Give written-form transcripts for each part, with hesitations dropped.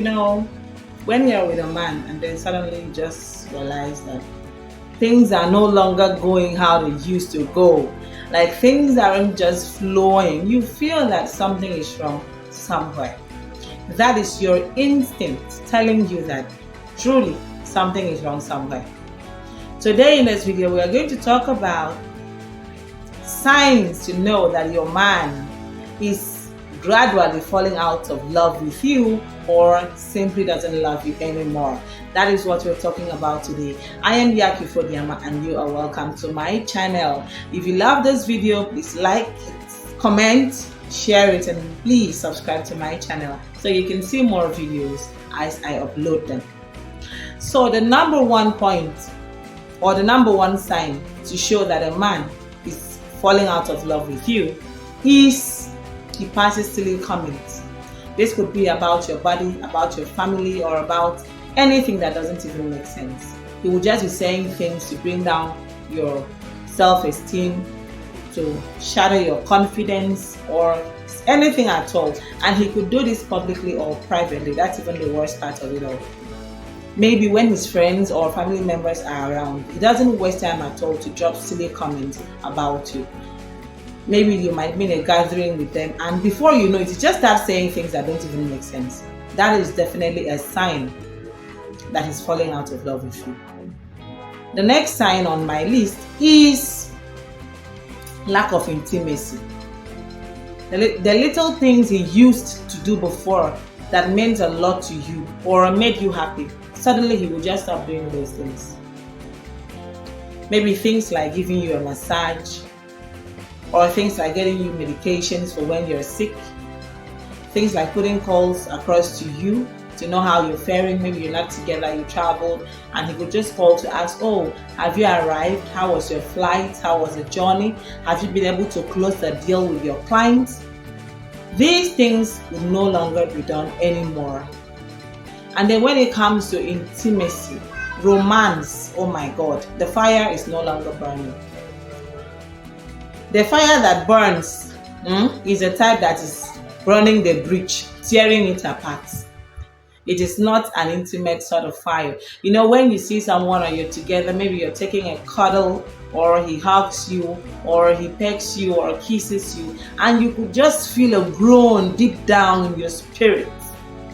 when you're with a man and then suddenly you just realize that things are no longer going how they used to go, like things aren't just flowing, you feel that something is wrong somewhere. That is your instinct telling you that truly something is wrong somewhere. Today in this video, we are going to talk about signs to know that your man is gradually falling out of love with you or simply doesn't love you anymore. That is what we're talking about today. I am Yaki Fodiama and you are welcome to my channel. If you love this video, please like it, comment, share it, and please subscribe to my channel so you can see more videos as I upload them. So the number one point or the number one sign to show that a man is falling out of love with you is he passes silly comments. This could be about your body, about your family, or about anything that doesn't even make sense. He will just be saying things to bring down your self-esteem, to shatter your confidence, or anything at all. And he could do this publicly or privately. That's even the worst part of it all. Maybe when his friends or family members are around, he doesn't waste time at all to drop silly comments about you. Maybe you might be in a gathering with them, and before you know it, you just start saying things that don't even make sense. That is definitely a sign that he's falling out of love with you. The next sign on my list is lack of intimacy. The little things he used to do before that meant a lot to you or made you happy, suddenly he will just stop doing those things. Maybe things like giving you a massage, or things like getting you medications for when you're sick, things like putting calls across to you to know how you're faring. Maybe you're not together, you traveled, and he could just call to ask, oh, have you arrived? How was your flight? How was the journey? Have you been able to close the deal with your clients? These things will no longer be done anymore. And then when it comes to intimacy, romance, oh my God, the fire is no longer burning. The fire that burns is a type that is burning the bridge, tearing it apart. It is not an intimate sort of fire. When you see someone or you're together, maybe you're taking a cuddle, or he hugs you, or he pecks you, or kisses you, and you could just feel a groan deep down in your spirit.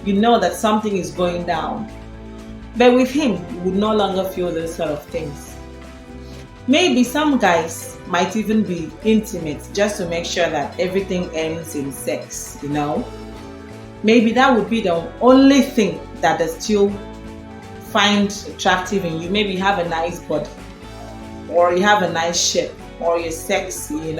You know that something is going down. But with him, you would no longer feel those sort of things. Maybe some guys might even be intimate just to make sure that everything ends in sex, Maybe that would be the only thing that they still find attractive in you. Maybe you have a nice body, or you have a nice shape, or you're sexy,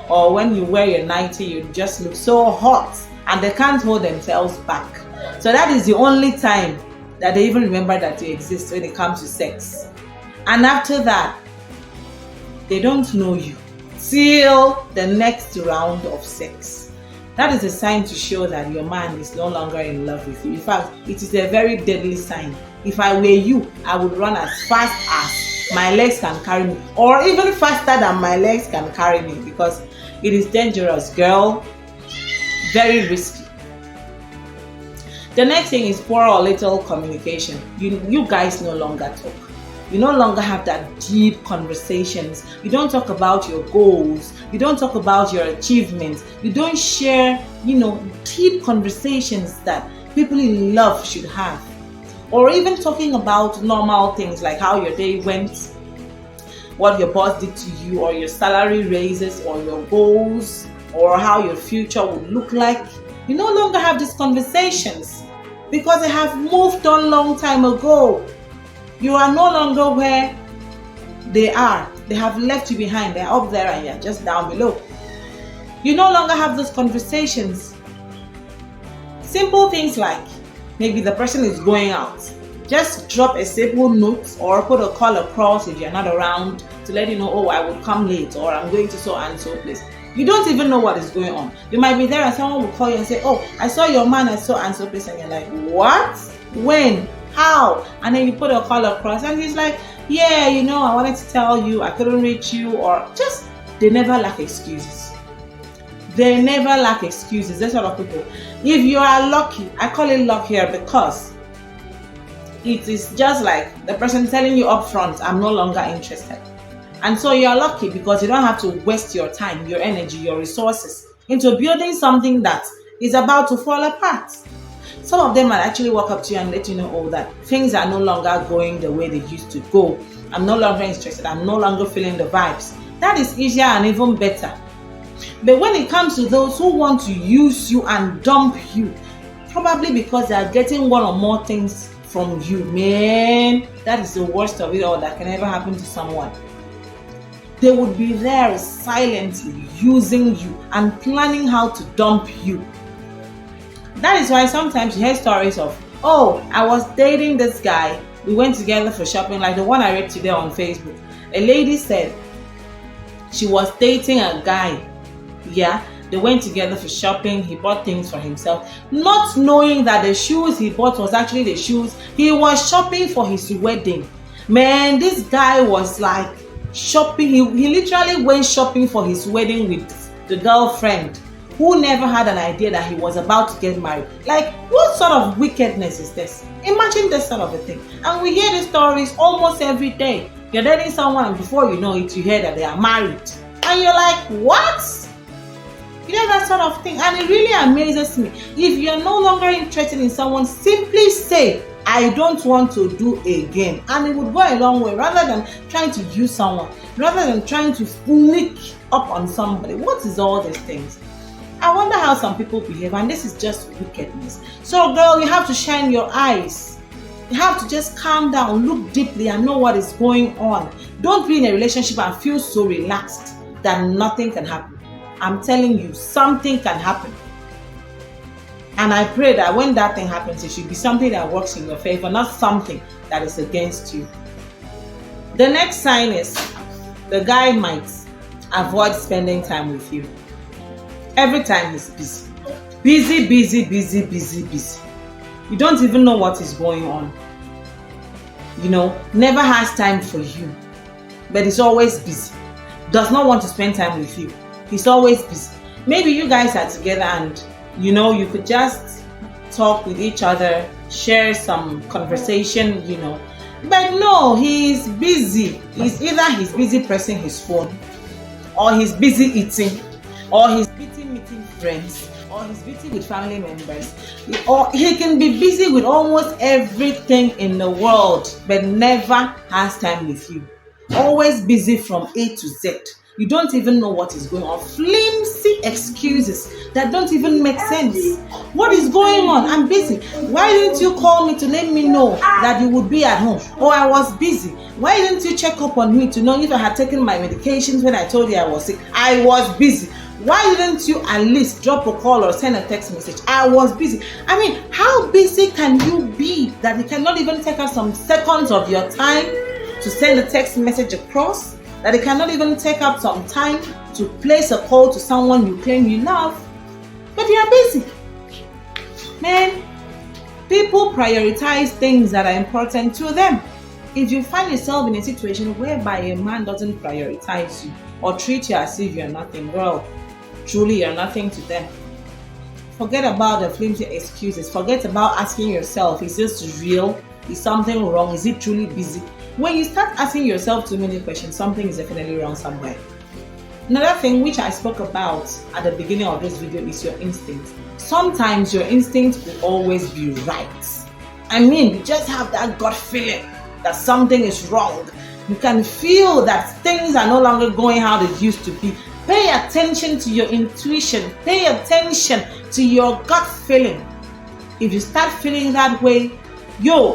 or when you wear your nightie, you just look so hot and they can't hold themselves back. So that is the only time that they even remember that you exist when it comes to sex. And after that, they don't know you till the next round of sex. That is a sign to show that your man is no longer in love with you. In fact, it is a very deadly sign. If I were you, I would run as fast as my legs can carry me, or even faster than my legs can carry me, because it is dangerous, girl. Very risky. The next thing is poor or little communication. You guys no longer talk. You no longer have that deep conversations. You don't talk about your goals. You don't talk about your achievements. You don't share, deep conversations that people in love should have. Or even talking about normal things like how your day went, what your boss did to you, or your salary raises, or your goals, or how your future would look like. You no longer have these conversations because they have moved on long time ago. You are no longer where they are. They have left you behind. They're up there and you're just down below. You no longer have those conversations. Simple things like maybe the person is going out. Just drop a simple note or put a call across if you're not around to let you know, oh, I will come late, or I'm going to so and so place. You don't even know what is going on. You might be there and someone will call you and say, oh, I saw your man at so and so place, and you're like, what? When? How? And then you put a call across and he's like, yeah, I wanted to tell you I couldn't reach you, or just, they never lack excuses. They never lack excuses. That sort of people. If you are lucky, I call it luck here because it is just like the person telling you up front, I'm no longer interested. And so you're lucky because you don't have to waste your time, your energy, your resources into building something that is about to fall apart. Some of them might actually walk up to you and let you know, oh, that things are no longer going the way they used to go. I'm no longer interested. I'm no longer feeling the vibes. That is easier and even better. But when it comes to those who want to use you and dump you, probably because they are getting one or more things from you, man, that is the worst of it all that can ever happen to someone. They would be there silently using you and planning how to dump you. That is why sometimes you hear stories of, oh, I was dating this guy. We went together for shopping, like the one I read today on Facebook. A lady said she was dating a guy. Yeah, they went together for shopping. He bought things for himself, not knowing that the shoes he bought was actually the shoes he was shopping for his wedding. Man, this guy was like shopping. He literally went shopping for his wedding with the girlfriend, who never had an idea that he was about to get married. Like, what sort of wickedness is this? Imagine this sort of a thing. And we hear these stories almost every day. You're dating someone and before you know it, you hear that they are married. And you're like, what? You know, that sort of thing. And it really amazes me. If you're no longer interested in someone, simply say, I don't want to do again. And it would go a long way rather than trying to use someone, rather than trying to sneak up on somebody. What is all these things? I wonder how some people behave, and this is just wickedness. So, girl, you have to shine your eyes. You have to just calm down, look deeply, and know what is going on. Don't be in a relationship and feel so relaxed that nothing can happen. I'm telling you, something can happen. And I pray that when that thing happens, it should be something that works in your favor, not something that is against you. The next sign is the guy might avoid spending time with you. Every time he's busy. Busy. You don't even know what is going on. You know, never has time for you. But he's always busy. Does not want to spend time with you. He's always busy. Maybe you guys are together and, you know, you could just talk with each other, share some conversation, you know. But no, he's busy. He's busy pressing his phone, or he's busy eating, or he's busy meeting friends, or he's busy with family members, or he can be busy with almost everything in the world, but never has time with you. Always busy from A to Z. You don't even know what is going on. Flimsy excuses that don't even make sense. What is going on? I'm busy. Why didn't you call me to let me know that you would be at home? Oh, I was busy. Why didn't you check up on me to know if I had taken my medications when I told you I was sick? I was busy. Why didn't you at least drop a call or send a text message? I was busy. I mean, how busy can you be that you cannot even take out some seconds of your time to send a text message across? That it cannot even take up some time to place a call to someone you claim you love, but you are busy. Man, people prioritize things that are important to them. If you find yourself in a situation whereby a man doesn't prioritize you or treat you as if you're nothing, girl, truly you're nothing to them. Forget about the flimsy excuses. Forget about asking yourself, is this real? Is something wrong? Is it truly busy? When you start asking yourself too many questions, something is definitely wrong somewhere. Another thing which I spoke about at the beginning of this video is your instinct. Sometimes your instinct will always be right. I mean, you just have that gut feeling that something is wrong. You can feel that things are no longer going how they used to be. Pay attention to your intuition. Pay attention to your gut feeling. If you start feeling that way,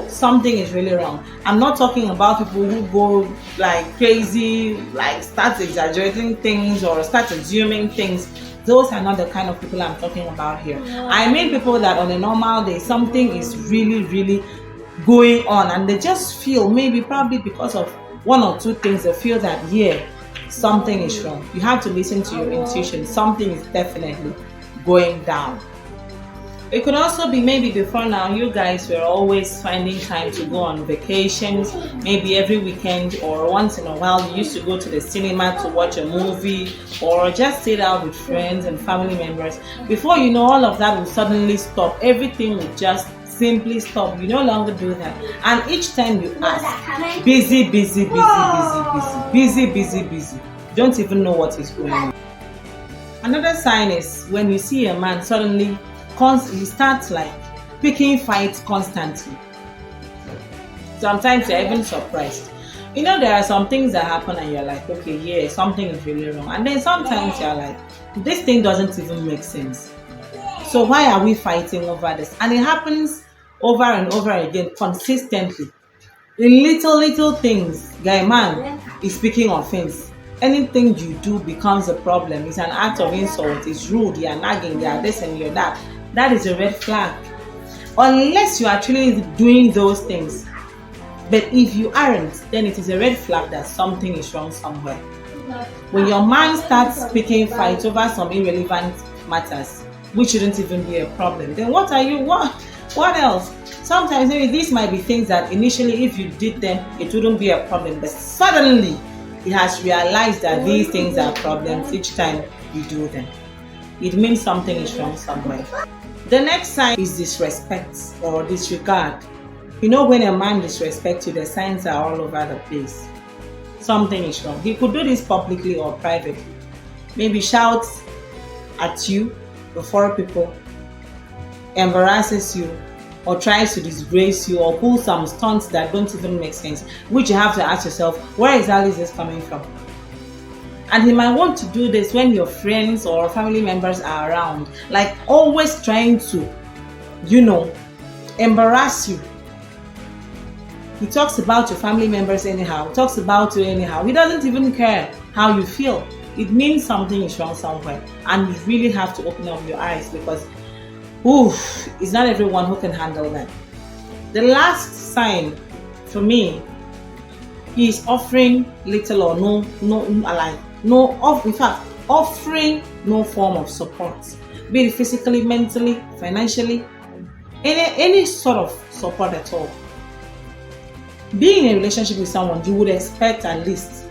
something is really wrong. I'm not talking about people who go like crazy, like start exaggerating things or start assuming things. Those are not the kind of people I'm talking about here. I mean people that on a normal day, something is really, really going on and they just feel, probably because of one or two things, they feel that, something is wrong. You have to listen to your intuition. Something is definitely going down. It could also be maybe before now you guys were always finding time to go on vacations, maybe every weekend or once in a while you used to go to the cinema to watch a movie or just sit out with friends and family members. Before you know, all of that will suddenly stop. Everything will just simply stop. You no longer do that. And each time you ask, busy, busy, busy, busy, busy, busy, busy, busy. You don't even know what is going on. Another sign is when you see a man suddenly he starts like picking fights constantly. Sometimes you're even surprised. You know, there are some things that happen and you're like, okay, yeah, something is really wrong. And then sometimes you're like, this thing doesn't even make sense. So why are we fighting over this? And it happens over and over again consistently. In little things, guy man is speaking offense. Anything you do becomes a problem. It's an act of insult. It's rude. You're nagging. You're this and you're that. That is a red flag. Unless you're actually doing those things. But if you aren't, then it is a red flag that something is wrong somewhere. When your man starts picking fights over some irrelevant matters, which shouldn't even be a problem, then what else? Sometimes maybe these might be things that initially if you did them, it wouldn't be a problem. But suddenly, he has realized that these things are problems each time you do them. It means something is wrong somewhere. The next sign is disrespect or disregard. You know, when a man disrespects you, the signs are all over the place. Something is wrong. He could do this publicly or privately. Maybe shouts at you before people, embarrasses you, or tries to disgrace you, or pull some stunts that don't even make sense, which you have to ask yourself, where exactly is this coming from? And he might want to do this when your friends or family members are around, like always trying to, embarrass you. He talks about your family members anyhow, talks about you anyhow. He doesn't even care how you feel. It means something is wrong somewhere. And you really have to open up your eyes because it's not everyone who can handle that. The last sign for me is offering little or offering no form of support, be it physically, mentally, financially, any sort of support at all. Being in a relationship with someone, you would expect at least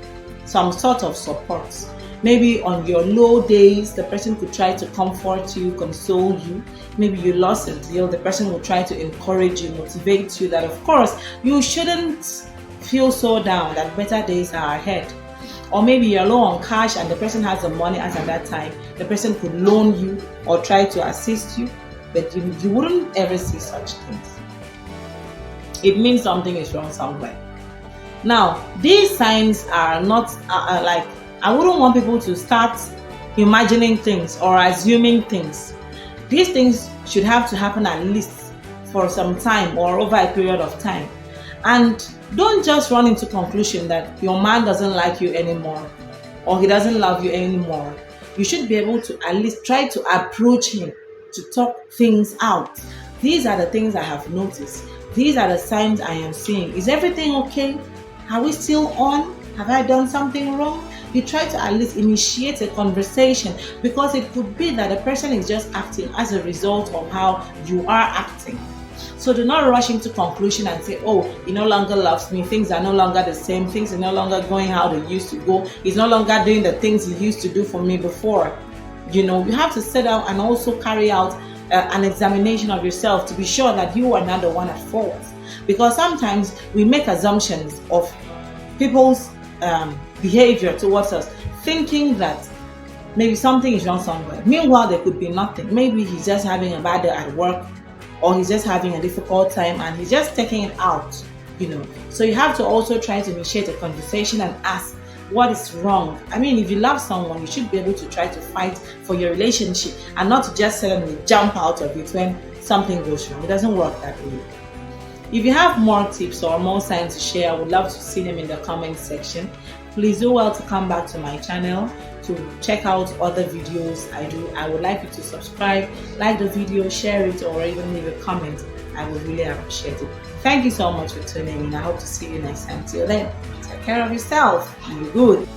some sort of support. Maybe on your low days, the person could try to comfort you, console you. Maybe you lost a deal, the person will try to encourage you, motivate you that, of course, you shouldn't feel so down, that better days are ahead. Or maybe you're low on cash and the person has the money as at that time. The person could loan you or try to assist you, but you wouldn't ever see such things. It means something is wrong somewhere. Now, these signs are not like, I wouldn't want people to start imagining things or assuming things. These things should have to happen at least for some time or over a period of time. And don't just run into conclusion that your man doesn't like you anymore or he doesn't love you anymore. You should be able to at least try to approach him to talk things out. These are the things I have noticed. These are the signs I am seeing. Is everything okay? Are we still on? Have I done something wrong? You try to at least initiate a conversation because it could be that the person is just acting as a result of how you are acting. So do not rush into conclusion and say, oh, he no longer loves me, things are no longer the same, things are no longer going how they used to go, he's no longer doing the things he used to do for me before. You have to sit down and also carry out an examination of yourself to be sure that you are not the one at fault. Because sometimes we make assumptions of people's behavior towards us, thinking that maybe something is wrong somewhere. Meanwhile, there could be nothing. Maybe he's just having a bad day at work, or he's just having a difficult time and he's just taking it out, So you have to also try to initiate a conversation and ask, what is wrong? I mean, if you love someone, you should be able to try to fight for your relationship and not to just suddenly jump out of it when something goes wrong. It doesn't work that way. If you have more tips or more signs to share, I would love to see them in the comment section. Please do well to come back to my channel to check out other videos I do. I would like you to subscribe, like the video, share it, or even leave a comment. I would really appreciate it. Thank you so much for tuning in. I hope to see you next time. Till then, take care of yourself. Be good.